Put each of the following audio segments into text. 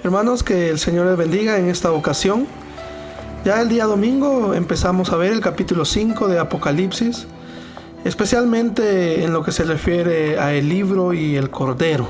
Hermanos, que el Señor les bendiga en esta ocasión. Ya el día domingo empezamos a ver el capítulo 5 de Apocalipsis, especialmente en lo que se refiere a el libro y el cordero.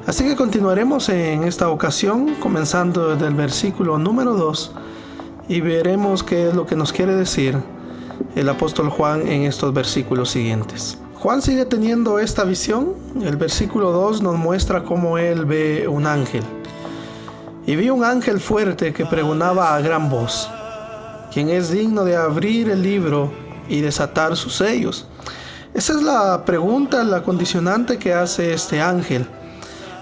Así que continuaremos en esta ocasión, comenzando desde el versículo número 2, y veremos qué es lo que nos quiere decir el apóstol Juan en estos versículos siguientes. Juan sigue teniendo esta visión. El versículo 2 nos muestra cómo él ve un ángel. Y vi un ángel fuerte que pregonaba a gran voz: ¿quién es digno de abrir el libro y desatar sus sellos? Esa es la pregunta, la condicionante que hace este ángel.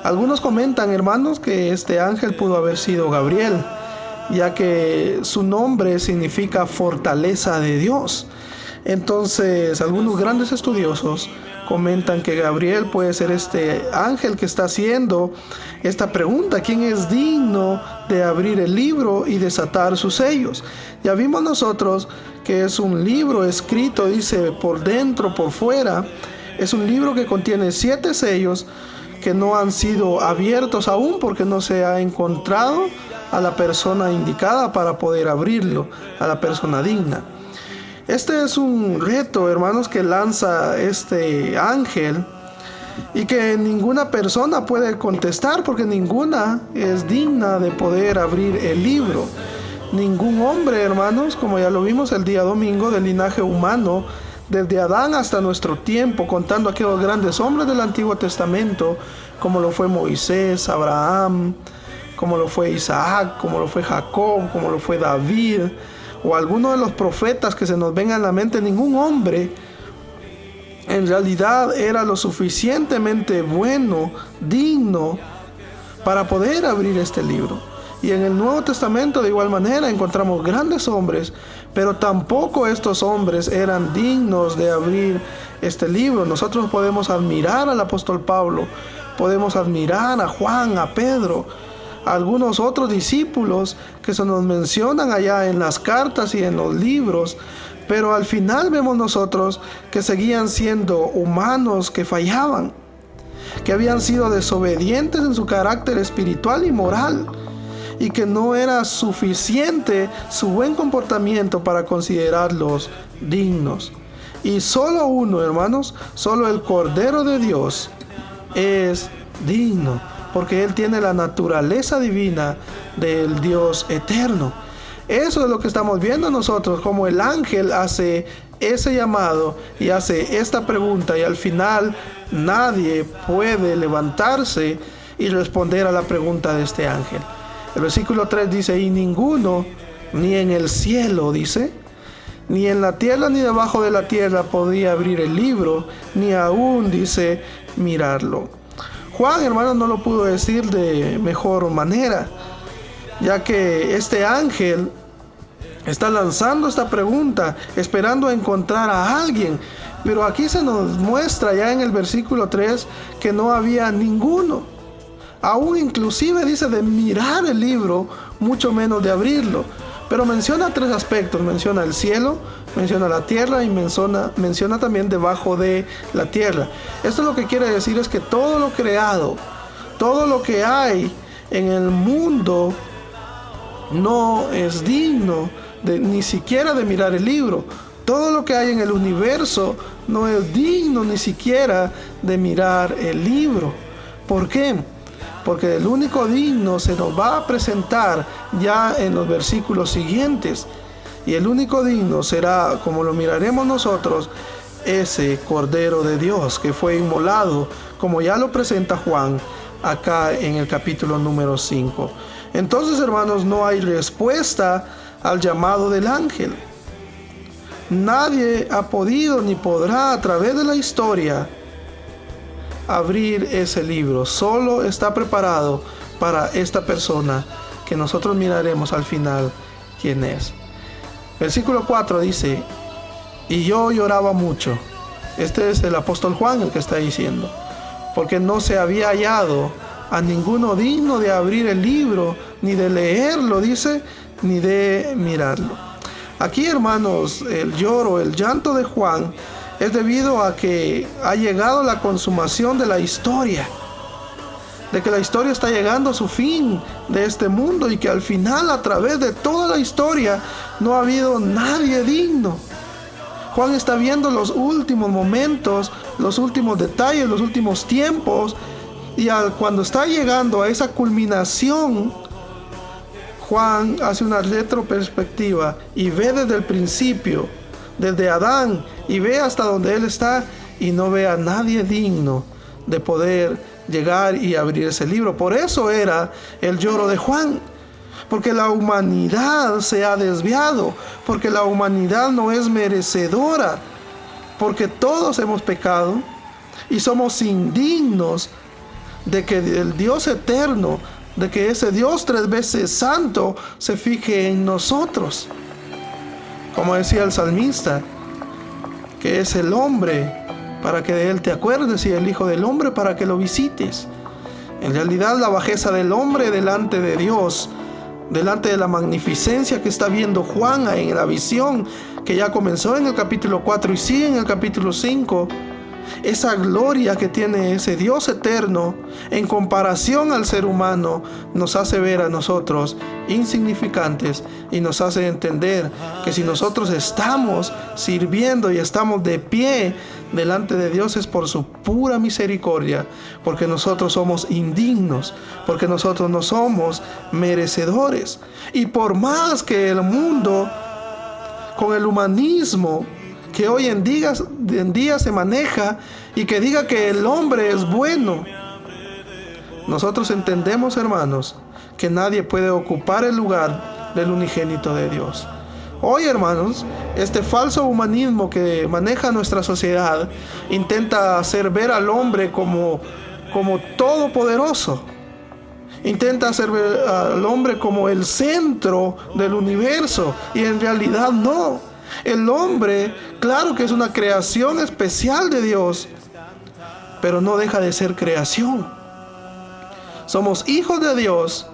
Algunos comentan, hermanos, que este ángel pudo haber sido Gabriel, ya que su nombre significa fortaleza de Dios. Entonces, algunos grandes estudiosos comentan que Gabriel puede ser este ángel que está haciendo esta pregunta: ¿quién es digno de abrir el libro y desatar sus sellos? Ya vimos nosotros que es un libro escrito, dice, por dentro, por fuera. Es un libro que contiene 7 sellos que no han sido abiertos aún porque no se ha encontrado a la persona indicada para poder abrirlo, a la persona digna. Este es un reto, hermanos, que lanza este ángel y que ninguna persona puede contestar porque ninguna es digna de poder abrir el libro. Ningún hombre, hermanos, como ya lo vimos el día domingo, del linaje humano, desde Adán hasta nuestro tiempo, contando aquellos grandes hombres del Antiguo Testamento, como lo fue Moisés, Abraham, como lo fue Isaac, como lo fue Jacob, como lo fue David, o alguno de los profetas que se nos venga a la mente. Ningún hombre en realidad era lo suficientemente bueno, digno, para poder abrir este libro. Y en el Nuevo Testamento de igual manera encontramos grandes hombres, pero tampoco estos hombres eran dignos de abrir este libro. Nosotros podemos admirar al apóstol Pablo, podemos admirar a Juan, a Pedro, a algunos otros discípulos que se nos mencionan allá en las cartas y en los libros, pero al final vemos nosotros que seguían siendo humanos que fallaban, que habían sido desobedientes en su carácter espiritual y moral, y que no era suficiente su buen comportamiento para considerarlos dignos. Y solo uno, hermanos, solo el Cordero de Dios es digno, porque Él tiene la naturaleza divina del Dios eterno. Eso es lo que estamos viendo nosotros, como el ángel hace ese llamado y hace esta pregunta, y al final nadie puede levantarse y responder a la pregunta de este ángel. El versículo 3 dice: y ninguno, ni en el cielo, dice, ni en la tierra ni debajo de la tierra podía abrir el libro, ni aún, dice, mirarlo. Juan, hermano, no lo pudo decir de mejor manera, ya que este ángel está lanzando esta pregunta, esperando encontrar a alguien. Pero aquí se nos muestra ya en el versículo 3 que no había ninguno. Aún inclusive dice de mirar el libro, mucho menos de abrirlo. Pero menciona 3 aspectos: menciona el cielo, menciona la tierra y menciona también debajo de la tierra. Esto lo que quiere decir es que todo lo creado, todo lo que hay en el mundo no es digno ni siquiera de mirar el libro. Todo lo que hay en el universo no es digno ni siquiera de mirar el libro. ¿Por qué? Porque el único digno se nos va a presentar ya en los versículos siguientes. Y el único digno será, como lo miraremos nosotros, ese Cordero de Dios que fue inmolado, como ya lo presenta Juan acá en el capítulo número 5. Entonces, hermanos, no hay respuesta al llamado del ángel. Nadie ha podido ni podrá a través de la historia abrir ese libro. Solo está preparado para esta persona que nosotros miraremos al final quién es. Versículo 4 dice: y yo lloraba mucho. Este es el apóstol Juan el que está diciendo, porque no se había hallado a ninguno digno de abrir el libro, ni de leerlo, dice, ni de mirarlo. Aquí, hermanos, el lloro, el llanto de Juan es debido a que ha llegado la consumación de la historia. de que la historia está llegando a su fin de este mundo y que al final, a través de toda la historia, no ha habido nadie digno. Juan está viendo los últimos momentos, los últimos detalles, los últimos tiempos, y cuando está llegando a esa culminación, Juan hace una retroperspectiva y ve desde el principio, desde Adán, y ve hasta donde él está, y no ve a nadie digno de poder llegar y abrir ese libro. Por eso era el lloro de Juan, porque la humanidad se ha desviado, porque la humanidad no es merecedora, porque todos hemos pecado y somos indignos de que el Dios eterno, de que ese Dios 3 veces santo se fije en nosotros. Como decía el salmista, que es el hombre para que de él te acuerdes y el Hijo del Hombre para que lo visites. En realidad, la bajeza del hombre delante de Dios, delante de la magnificencia que está viendo Juan en la visión que ya comenzó en el capítulo 4 y sigue en el capítulo 5, esa gloria que tiene ese Dios eterno en comparación al ser humano nos hace ver a nosotros insignificantes y nos hace entender que si nosotros estamos sirviendo y estamos de pie delante de Dios es por su pura misericordia, porque nosotros somos indignos, porque nosotros no somos merecedores. Y por más que el mundo, con el humanismo que hoy en día se maneja y que diga que el hombre es bueno, nosotros entendemos, hermanos, que nadie puede ocupar el lugar del unigénito de Dios. Hoy, hermanos, este falso humanismo que maneja nuestra sociedad intenta hacer ver al hombre como todopoderoso. Intenta hacer ver al hombre como el centro del universo, y en realidad no. El hombre, claro que es una creación especial de Dios, pero no deja de ser creación. Somos hijos de Dios,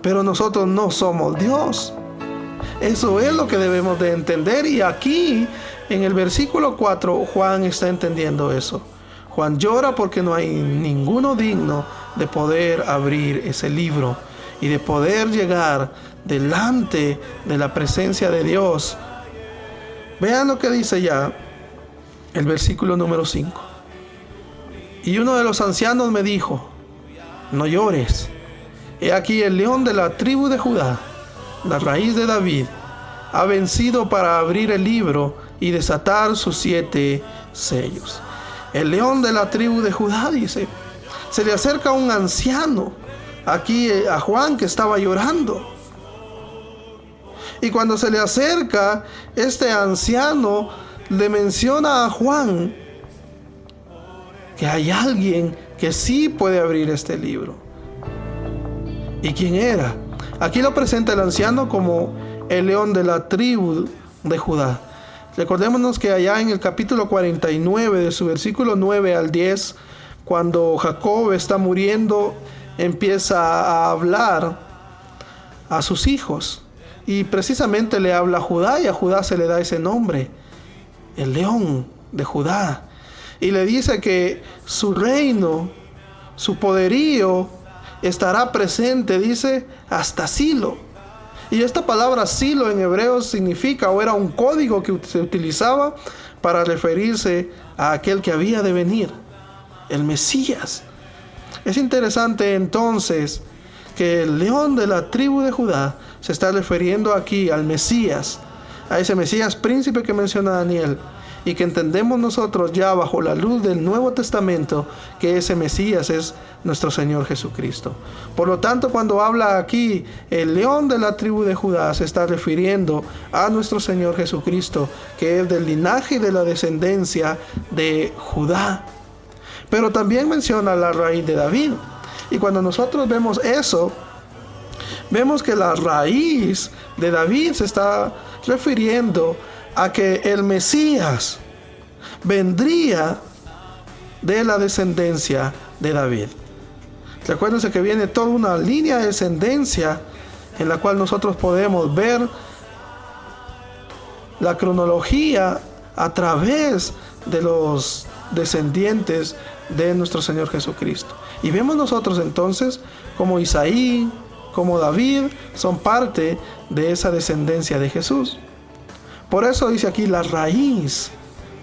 pero nosotros no somos Dios. Eso es lo que debemos de entender, y aquí en el versículo 4 Juan está entendiendo eso. Juan llora porque no hay ninguno digno de poder abrir ese libro y de poder llegar delante de la presencia de Dios. Vean lo que dice ya el versículo número 5. Y uno de los ancianos me dijo: no llores, he aquí el león de la tribu de Judá, la raíz de David, ha vencido para abrir el libro y desatar sus 7 sellos. El león de la tribu de Judá, dice. Se le acerca un anciano aquí a Juan, que estaba llorando. Y cuando se le acerca, este anciano le menciona a Juan que hay alguien que sí puede abrir este libro. ¿Y quién era? Aquí lo presenta el anciano como el león de la tribu de Judá. Recordémonos que allá en el capítulo 49, de su versículo 9 al 10, cuando Jacob está muriendo, empieza a hablar a sus hijos. Y precisamente le habla a Judá, y a Judá se le da ese nombre, el león de Judá. Y le dice que su reino, su poderío, estará presente, dice, hasta Silo. Y esta palabra Silo en hebreo significa, o era un código que se utilizaba para referirse a aquel que había de venir, el Mesías. Es interesante entonces que el león de la tribu de Judá se está refiriendo aquí al Mesías, a ese Mesías príncipe que menciona Daniel, y que entendemos nosotros ya bajo la luz del Nuevo Testamento que ese Mesías es nuestro Señor Jesucristo. Por lo tanto, cuando habla aquí el león de la tribu de Judá, se está refiriendo a nuestro Señor Jesucristo, que es del linaje y de la descendencia de Judá. Pero también menciona la raíz de David. Y cuando nosotros vemos eso, vemos que la raíz de David se está refiriendo a que el Mesías vendría de la descendencia de David. Recuérdense que viene toda una línea de descendencia en la cual nosotros podemos ver la cronología a través de los descendientes de nuestro Señor Jesucristo. Y vemos nosotros entonces como Isaí, como David, son parte de esa descendencia de Jesús. Por eso dice aquí la raíz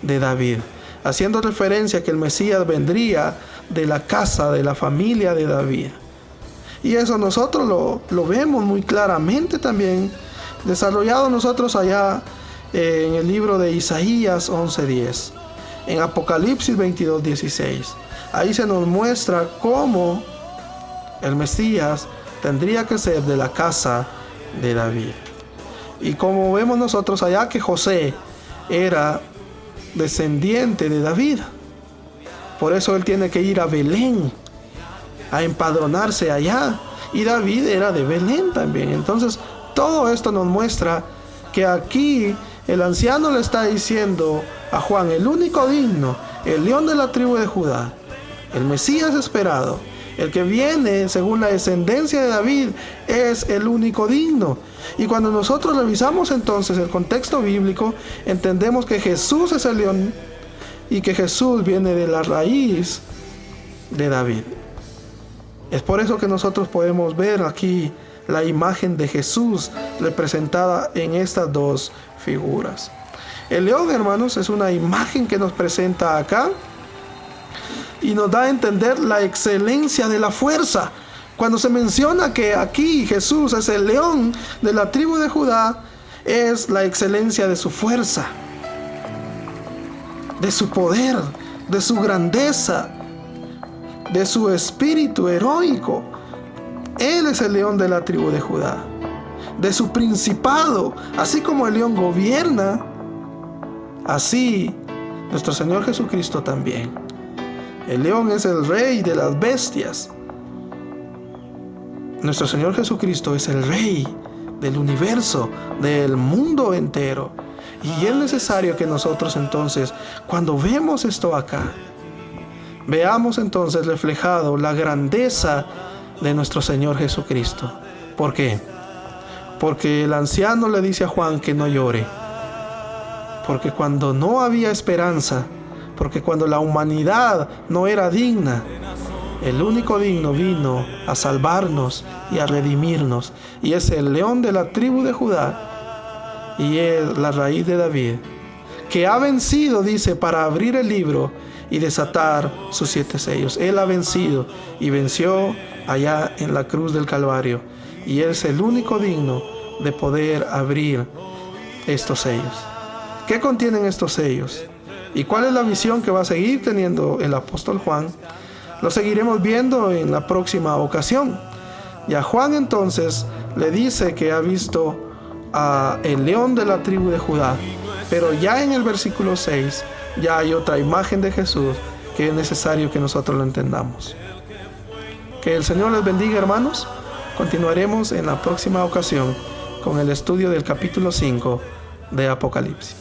de David, haciendo referencia a que el Mesías vendría de la casa, de la familia de David. Y eso nosotros lo vemos muy claramente también desarrollado nosotros allá en el libro de Isaías 11:10, en Apocalipsis 22:16. Ahí se nos muestra cómo el Mesías tendría que ser de la casa de David. Y como vemos nosotros allá que José era descendiente de David, por eso él tiene que ir a Belén a empadronarse allá, y David era de Belén también. Entonces todo esto nos muestra que aquí el anciano le está diciendo a Juan, el único digno, el león de la tribu de Judá, el Mesías esperado, el que viene según la descendencia de David, es el único digno. Y cuando nosotros revisamos entonces el contexto bíblico, entendemos que Jesús es el león y que Jesús viene de la raíz de David. Es por eso que nosotros podemos ver aquí la imagen de Jesús representada en estas dos figuras. El león, hermanos, es una imagen que nos presenta acá y nos da a entender la excelencia de la fuerza. Cuando se menciona que aquí Jesús es el león de la tribu de Judá, es la excelencia de su fuerza, de su poder, de su grandeza, de su espíritu heroico. Él es el león de la tribu de Judá, de su principado. Así como el león gobierna, así nuestro Señor Jesucristo también. El león es el rey de las bestias. Nuestro Señor Jesucristo es el rey del universo, del mundo entero. Y es necesario que nosotros entonces, cuando vemos esto acá, veamos entonces reflejado la grandeza de nuestro Señor Jesucristo. ¿Por qué? Porque el anciano le dice a Juan que no llore. Porque cuando no había esperanza, porque cuando la humanidad no era digna, el único digno vino a salvarnos y a redimirnos. Y es el león de la tribu de Judá y es la raíz de David, que ha vencido, dice, para abrir el libro y desatar sus 7 sellos. Él ha vencido y venció allá en la cruz del Calvario. Y es el único digno de poder abrir estos sellos. ¿Qué contienen estos sellos? ¿Y cuál es la visión que va a seguir teniendo el apóstol Juan? Lo seguiremos viendo en la próxima ocasión. Y a Juan entonces le dice que ha visto a el león de la tribu de Judá. Pero ya en el versículo 6 ya hay otra imagen de Jesús que es necesario que nosotros lo entendamos. Que el Señor les bendiga, hermanos. Continuaremos en la próxima ocasión con el estudio del capítulo 5 de Apocalipsis.